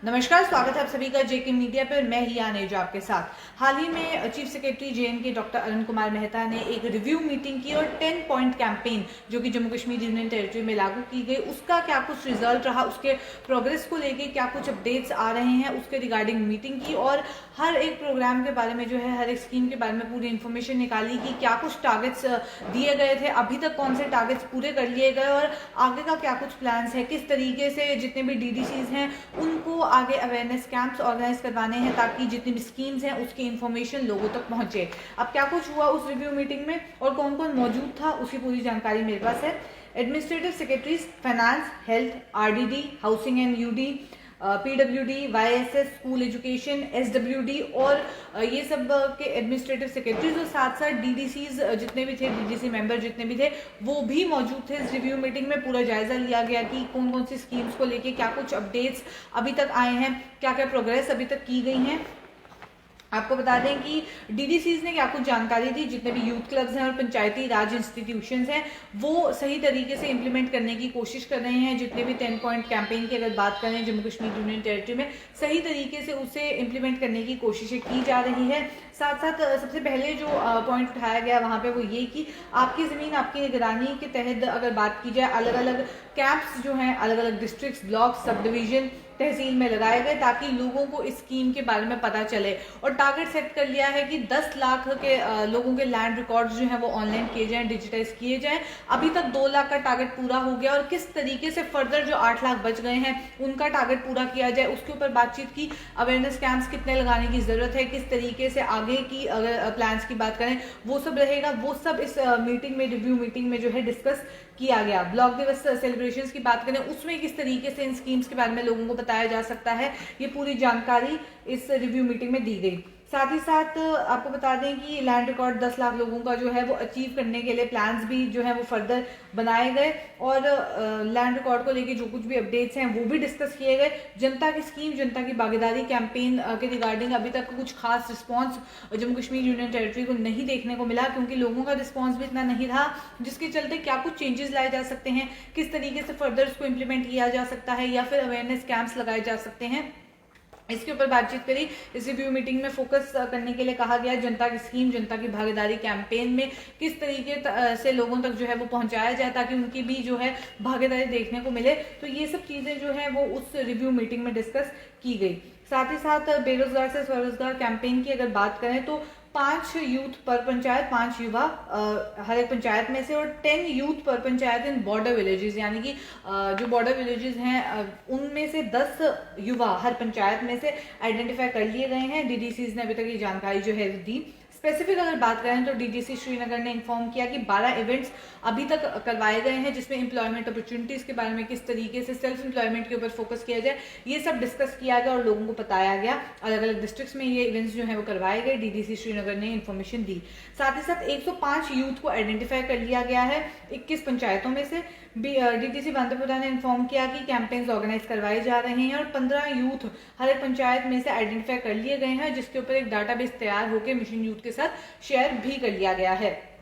नमस्कार, स्वागत है आप सभी का जेके मीडिया पर। मैं ही आनेजा आपके साथ। हाल ही में chief secretary JNK doctor Arun Kumar Mehta ने एक रिव्यू मीटिंग की और 10 पॉइंट कैंपेन जो कि जम्मू कश्मीर यूनियन टेरिटरी में लागू की गई, उसका क्या कुछ रिजल्ट रहा, उसके प्रोग्रेस को लेके क्या कुछ अपडेट्स आ रहे हैं, उसके रिगार्डिंग मीटिंग की और हर एक प्रोग्राम के बारे में जो है, हर एक स्कीम के बारे में पूरी इन्फॉर्मेशन निकाली कि क्या कुछ टारगेट्स दिए गए थे, अभी तक कौन से टारगेट्स पूरे कर लिए गए और आगे का क्या कुछ प्लान्स है, किस तरीके से जितने भी डीडीसीज हैं उनको आगे अवेयरनेस कैंप्स ऑर्गेनाइज करवाने हैं ताकि जितनी भी स्कीम्स हैं उसकी इन्फॉर्मेशन लोगों तक पहुंचे। अब क्या कुछ हुआ उस रिव्यू मीटिंग में और कौन कौन मौजूद था, उसकी पूरी जानकारी मेरे पास है। Administrative secretaries finance, health, RDD, housing and UD, PWD, YSS, school education, SWD और ये सब के एडमिनिस्ट्रेटिव सेक्रेटरीज और साथ साथ डीडीसीज जितने भी थे, डीडीसी मेंबर जितने भी थे वो भी मौजूद थे इस रिव्यू मीटिंग में। पूरा जायजा लिया गया कि कौन कौन सी स्कीम्स को लेके क्या कुछ अपडेट्स अभी तक आए हैं, क्या क्या प्रोग्रेस अभी तक की गई हैं। आपको बता दें कि डीडीसीज ने क्या कुछ जानकारी दी, जितने भी यूथ क्लब्स हैं और पंचायती राज इंस्टीट्यूशंस हैं वो सही तरीके से इंप्लीमेंट करने की कोशिश कर रहे हैं। जितने भी 10 पॉइंट कैंपेन की अगर बात करें जम्मू कश्मीर यूनियन टेरिटरी में, सही तरीके से उसे इंप्लीमेंट करने की कोशिशें की जा रही है। साथ साथ सबसे पहले जो पॉइंट उठाया गया वहां पे वो ये कि आपकी ज़मीन आपकी निगरानी के तहत अगर बात की जाए, अलग अलग कैंप्स जो हैं, अलग अलग डिस्ट्रिक्ट, ब्लॉक, सब डिवीजन, तहसील में लगाए गए ताकि लोगों को इस स्कीम के बारे में पता चले। और टारगेट सेट कर लिया है कि 10 लाख के लोगों के लैंड रिकॉर्ड्स जो हैं वो ऑनलाइन किए जाएं, डिजिटाइज किए जाएं। अभी तक 2 लाख का टारगेट पूरा हो गया और किस तरीके से फर्दर जो 8 लाख बच गए हैं उनका टारगेट पूरा किया जाए, उसके ऊपर बातचीत की। अवेयरनेस कैंप्स कितने लगाने की जरूरत है, किस तरीके से आगे की अगर प्लान्स की बात करें वो सब रहेगा, वो सब इस मीटिंग में, रिव्यू मीटिंग में जो है डिस्कस किया गया। ब्लॉक दिवस सेलिब्रेशंस की बात करें उसमें किस तरीके से इन स्कीम्स के बारे में लोगों को बताया जा सकता है, ये पूरी जानकारी इस रिव्यू मीटिंग में दी गई। साथ ही साथ आपको बता दें कि लैंड रिकॉर्ड 10 लाख लोगों का जो है वो अचीव करने के लिए प्लान्स भी जो है वो फर्दर बनाए गए और लैंड रिकॉर्ड को लेके जो कुछ भी अपडेट्स हैं वो भी डिस्कस किए गए। जनता की स्कीम, जनता की भागीदारी कैंपेन के रिगार्डिंग अभी तक कुछ खास response Jammu Kashmir union territory को नहीं देखने को मिला, क्योंकि लोगों का रिस्पॉन्स भी इतना नहीं रहा, जिसके चलते क्या कुछ चेंजेस लाए जा सकते हैं, किस तरीके से फर्दर इसको इम्प्लीमेंट किया जा सकता है या फिर अवेयरनेस कैंप्स लगाए जा सकते हैं, इसके ऊपर बातचीत करी। इस रिव्यू मीटिंग में फोकस करने के लिए कहा गया जनता की स्कीम, जनता की भागीदारी कैंपेन में किस तरीके से लोगों तक जो है वो पहुंचाया जाए ताकि उनकी भी जो है भागीदारी देखने को मिले। तो ये सब चीजें जो है वो उस रिव्यू मीटिंग में डिस्कस की गई। साथ ही साथ बेरोजगार से स्वरोजगार कैंपेन की अगर बात करें तो 5 यूथ पर पंचायत, 5 युवा हर एक पंचायत में से और 10 यूथ पर पंचायत इन बॉर्डर विलेजेस, यानी कि जो बॉर्डर विलेजेस हैं उनमें से 10 युवा हर पंचायत में से आइडेंटिफाई कर लिए गए हैं। डीडीसीज ने अभी तक ये जानकारी जो है दी। स्पेसिफिक अगर बात करें तो डीडीसी श्रीनगर ने इन्फॉर्म किया कि 12 इवेंट्स अभी तक करवाए गए हैं जिसमें एम्प्लॉयमेंट अपॉर्चुनिटीज के बारे में, किस तरीके से सेल्फ एम्प्लॉयमेंट के ऊपर फोकस किया जाए, ये सब डिस्कस किया गया और लोगों को बताया गया। अलग अलग डिस्ट्रिक्ट्स में ये इवेंट्स जो है वो करवाए गए, डीडीसी श्रीनगर ने इन्फॉर्मेशन दी। साथ ही साथ 105 यूथ को आइडेंटिफाई कर लिया गया है 21 पंचायतों में से। डीडीसी बांदरपुरा ने इन्फॉर्म किया कि कैंपेन्स ऑर्गेनाइज करवाए जा रहे हैं और 15 यूथ हर एक पंचायत में से आइडेंटिफाई कर लिए गए हैं, जिसके ऊपर एक डाटाबेस तैयार होकर मिशन यूथ के साथ शेयर भी कर लिया गया है।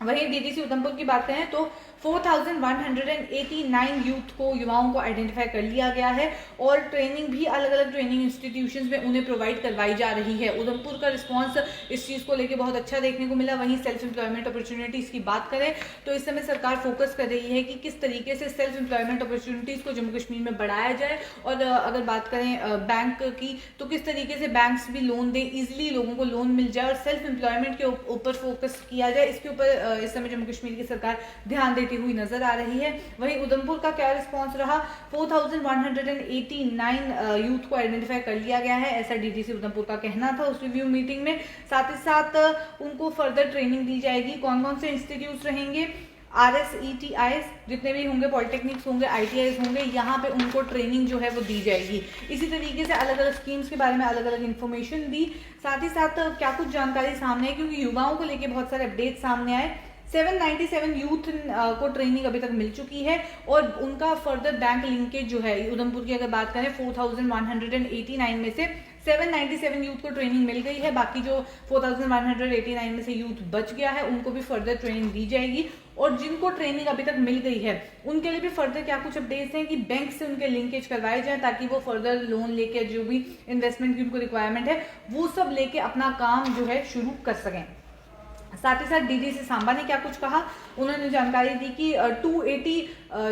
वहीं डीडीसी उधमपुर की बात करें तो 4189 यूथ को, युवाओं को आइडेंटिफाई कर लिया गया है और ट्रेनिंग भी अलग अलग ट्रेनिंग इंस्टीट्यूशंस में उन्हें प्रोवाइड करवाई जा रही है। उधमपुर का रिस्पांस इस चीज़ को लेकर बहुत अच्छा देखने को मिला। वहीं सेल्फ एम्प्लॉयमेंट अपॉर्चुनिटीज़ की बात करें तो इस समय सरकार फोकस कर रही है कि किस तरीके से सेल्फ एम्प्लॉयमेंट अपॉर्चुनिटीज़ को जम्मू कश्मीर में बढ़ाया जाए और अगर बात करें बैंक की तो किस तरीके से बैंक्स भी लोन दें, ईजिली लोगों को लोन मिल जाए और सेल्फ एम्प्लॉयमेंट के ऊपर फोकस किया जाए। इसके ऊपर इस समय जम्मू कश्मीर की सरकार ध्यान देती हुई नजर आ रही है। वहीं उधमपुर का क्या रिस्पांस रहा, 4189 यूथ को आइडेंटिफाई कर लिया गया है, ऐसा डीडीसी उधमपुर का कहना था उस रिव्यू मीटिंग में। साथ ही साथ उनको फर्दर ट्रेनिंग दी जाएगी। कौन कौन से इंस्टीट्यूट रहेंगे, RSETIs जितने भी होंगे, पॉलिटेक्निक्स होंगे, ITIs होंगे, यहाँ पे उनको ट्रेनिंग जो है वो दी जाएगी। इसी तरीके से अलग अलग स्कीम्स के बारे में अलग अलग इन्फॉर्मेशन दी। साथ ही साथ क्या कुछ जानकारी सामने है, क्योंकि युवाओं को लेके बहुत सारे अपडेट सामने आए। 797 यूथ को ट्रेनिंग अभी तक मिल चुकी है और उनका फर्दर बैंक लिंकेज जो है, उधमपुर की अगर बात करें 4189 में से 797 यूथ को ट्रेनिंग मिल गई है। बाकी जो 4189 में से यूथ बच गया है उनको भी फर्दर ट्रेनिंग दी जाएगी। और जिनको ट्रेनिंग अभी तक मिल गई है उनके लिए भी फर्दर क्या कुछ अपडेट्स हैं कि बैंक से उनके लिंकेज करवाए जाएं ताकि वो फर्दर लोन लेके जो भी इन्वेस्टमेंट की उनको रिक्वायरमेंट है वो सब लेके अपना काम जो है शुरू कर सकें। साथ ही साथ डीडीसी सांबा ने क्या कुछ कहा, उन्होंने जानकारी दी कि 280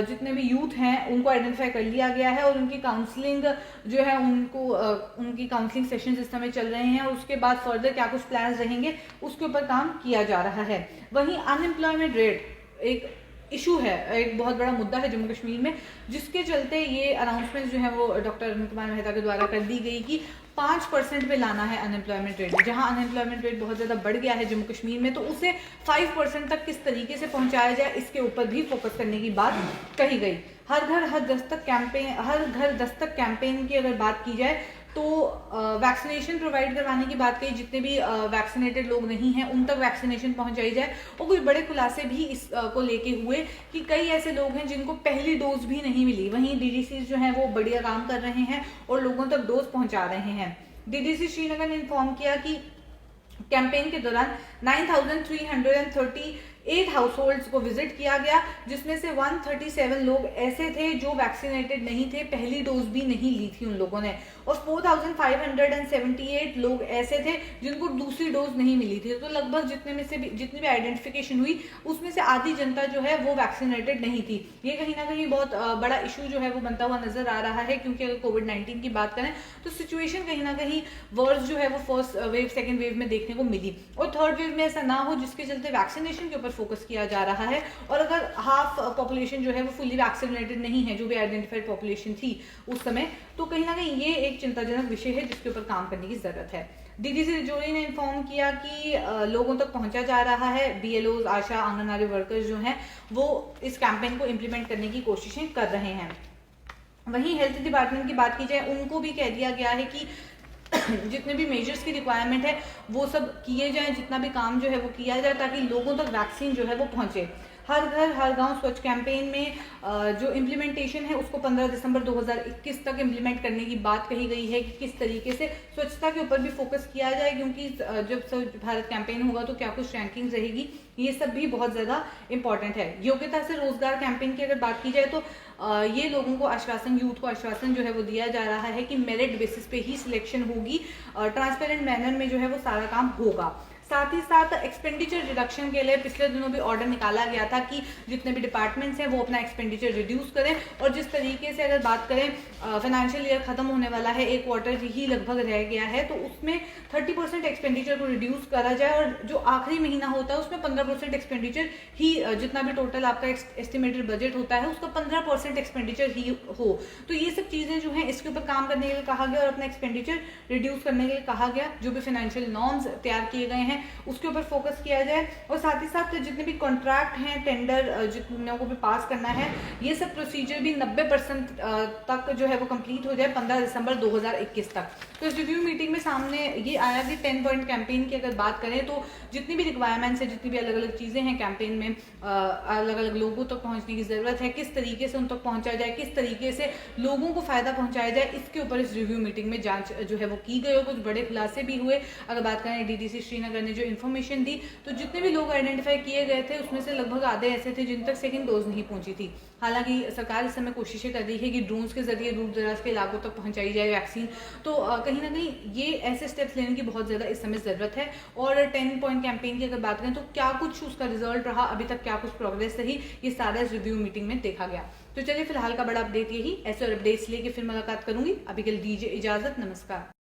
जितने भी यूथ हैं उनको आइडेंटिफाई कर लिया गया है और उनकी काउंसलिंग जो है उनकी काउंसलिंग सेशन इस समय चल रहे हैं और उसके बाद फर्दर क्या कुछ प्लान्स रहेंगे उसके ऊपर काम किया जा रहा है। वहीं अनएम्प्लॉयमेंट रेट एक इशू है, एक बहुत बड़ा मुद्दा है जम्मू कश्मीर में, जिसके चलते ये अनाउंसमेंट जो है वो डॉक्टर अरुण कुमार मेहता के द्वारा कर दी गई कि 5% पे लाना है अनएम्प्लॉयमेंट रेट। जहां अनएम्प्लॉयमेंट रेट बहुत ज़्यादा बढ़ गया है जम्मू कश्मीर में तो उसे 5% तक किस तरीके से पहुंचाया जाए इसके ऊपर भी फोकस करने की बात कही गई। हर घर दस्तक कैंपेन की अगर बात की जाए तो वैक्सीनेशन प्रोवाइड करवाने की बात कही, जितने भी वैक्सीनेटेड लोग नहीं हैं उन तक वैक्सीनेशन पहुंचाई जाए। और कुछ बड़े खुलासे भी इस को लेके हुए कि कई ऐसे लोग हैं जिनको पहली डोज भी नहीं मिली। वहीं डीडीसी जो हैं वो बढ़िया काम कर रहे हैं और लोगों तक डोज पहुंचा रहे हैं। डीडीसी श्रीनगर ने इन्फॉर्म किया कि कैंपेन के दौरान 9338 हाउस होल्ड्स को विजिट किया गया, जिसमें से 137 लोग ऐसे थे जो वैक्सीनेटेड नहीं थे, पहली डोज भी नहीं ली थी उन लोगों ने, और 4578 लोग ऐसे थे जिनको दूसरी डोज नहीं मिली थी। तो लगभग जितनी भी आइडेंटिफिकेशन हुई उसमें से आधी जनता जो है वो वैक्सीनेटेड नहीं थी। ये कहीं ना कहीं बहुत बड़ा इशू जो है वो बनता हुआ नजर आ रहा है, क्योंकि अगर कोविड-19 की बात करें तो सिचुएशन कहीं ना कहीं वर्स जो है वो फर्स्ट वेव सेकेंड वेव में देखने को मिली, और थर्ड वेव में ऐसा ना हो जिसके चलते वैक्सीनेशन के ऊपर फोकस किया जा रहा है। और अगर हाफ पॉपुलेशन जो है वो फुली वैक्सीनेटेड नहीं है, जो भी आइडेंटिफाइड पॉपुलेशन थी उस समय, तो कहीं ना कहीं ये एक चिंताजनक विषय है जिसके ऊपर काम करने की जरूरत है। डीडीसी रजौरी ने इन्फॉर्म किया कि लोगों तक पहुंचा जा रहा है। बीएलओ, आशा, आंगनबाड़ी वर्कर्स जो हैं वो इस कैंपेन को इम्प्लीमेंट करने की कोशिशें कर रहे हैं। वहीं हेल्थ डिपार्टमेंट की बात की जाए, उनको भी कह दिया गया है कि जितने भी मेजर्स की रिक्वायरमेंट है वो सब किए जाएं, जितना भी काम जो है वो किया जाए ताकि लोगों तक वैक्सीन जो है वो पहुंचे। हर घर हर गांव स्वच्छ कैंपेन में जो इम्प्लीमेंटेशन है उसको 15 दिसंबर 2021 तक इम्प्लीमेंट करने की बात कही गई है कि किस तरीके से स्वच्छता के ऊपर भी फोकस किया जाए, क्योंकि जब स्वच्छ भारत कैंपेन होगा तो क्या कुछ रैंकिंग रहेगी, ये सब भी बहुत ज़्यादा इंपॉर्टेंट है। योग्यता से रोजगार कैंपेन की अगर बात की जाए तो ये लोगों को आश्वासन, यूथ को आश्वासन जो है वो दिया जा रहा है कि मेरिट बेसिस पे ही सिलेक्शन होगी, ट्रांसपेरेंट मैनर में जो है वो सारा काम होगा। साथ ही साथ एक्सपेंडिचर रिडक्शन के लिए पिछले दिनों भी ऑर्डर निकाला गया था कि जितने भी डिपार्टमेंट्स हैं वो अपना एक्सपेंडिचर रिड्यूस करें, और जिस तरीके से अगर बात करें फाइनेंशियल ईयर खत्म होने वाला है, एक क्वार्टर ही लगभग रह गया है, तो उसमें 30% एक्सपेंडिचर को रिड्यूस करा जाए और जो आखिरी महीना होता है उसमें 15% एक्सपेंडिचर ही, जितना भी टोटल आपका एस्टिमेटेड बजट होता है उसका 15% एक्सपेंडिचर ही हो। तो ये सब चीज़ें जो हैं इसके ऊपर काम करने के लिए कहा गया और अपना एक्सपेंडिचर रिड्यूस करने के लिए कहा गया। जो भी फाइनेंशियल नॉर्म्स तैयार किए गए हैं उसके ऊपर फोकस किया जाए, और साथ ही साथ जितने भी कॉन्ट्रैक्ट हैं, टेंडर जितनों को भी पास करना है, ये सब प्रोसीजर भी 90% तक जो है वो कंप्लीट हो जाए 15 दिसंबर 2021 तक। तो इस रिव्यू मीटिंग में सामने ये आया कि 10 पॉइंट कैंपेन की अगर बात करें तो जितनी भी रिक्वायरमेंट्स है, जितनी भी अलग अलग चीज़ें हैं कैंपेन में, अलग अलग लोगों तक पहुँचने की ज़रूरत है, किस तरीके से उन तक पहुँचाया जाए, किस तरीके से लोगों को फ़ायदा पहुँचाया जाए, इसके ऊपर इस रिव्यू मीटिंग में जाँच जो है वो की गई और कुछ बड़े खुलासे भी हुए। अगर बात करें डीडीसी श्रीनगर ने जो इन्फॉर्मेशन दी तो जितने भी लोग आइडेंटिफाई किए गए थे उसमें से लगभग आधे ऐसे थे जिन तक सेकंड डोज नहीं पहुंची थी। हालांकि सरकार इस समय कोशिशें कर रही है कि ड्रोन्स के जरिए दूर दराज के इलाकों तक पहुंचाई जाए वैक्सीन, तो कहीं ना कहीं ये ऐसे स्टेप्स लेने की बहुत ज़्यादा इस समय ज़रूरत है। और 10 पॉइंट कैंपेन की अगर बात करें तो क्या कुछ उसका रिजल्ट रहा, अभी तक क्या कुछ प्रोग्रेस रही, ये सारा इस रिव्यू मीटिंग में देखा गया। तो चलिए फिलहाल का बड़ा अपडेट यही, ऐसे और अपडेट्स लेके फिर मुलाकात करूंगी। अभी के लिए दीजिए इजाज़त, नमस्कार।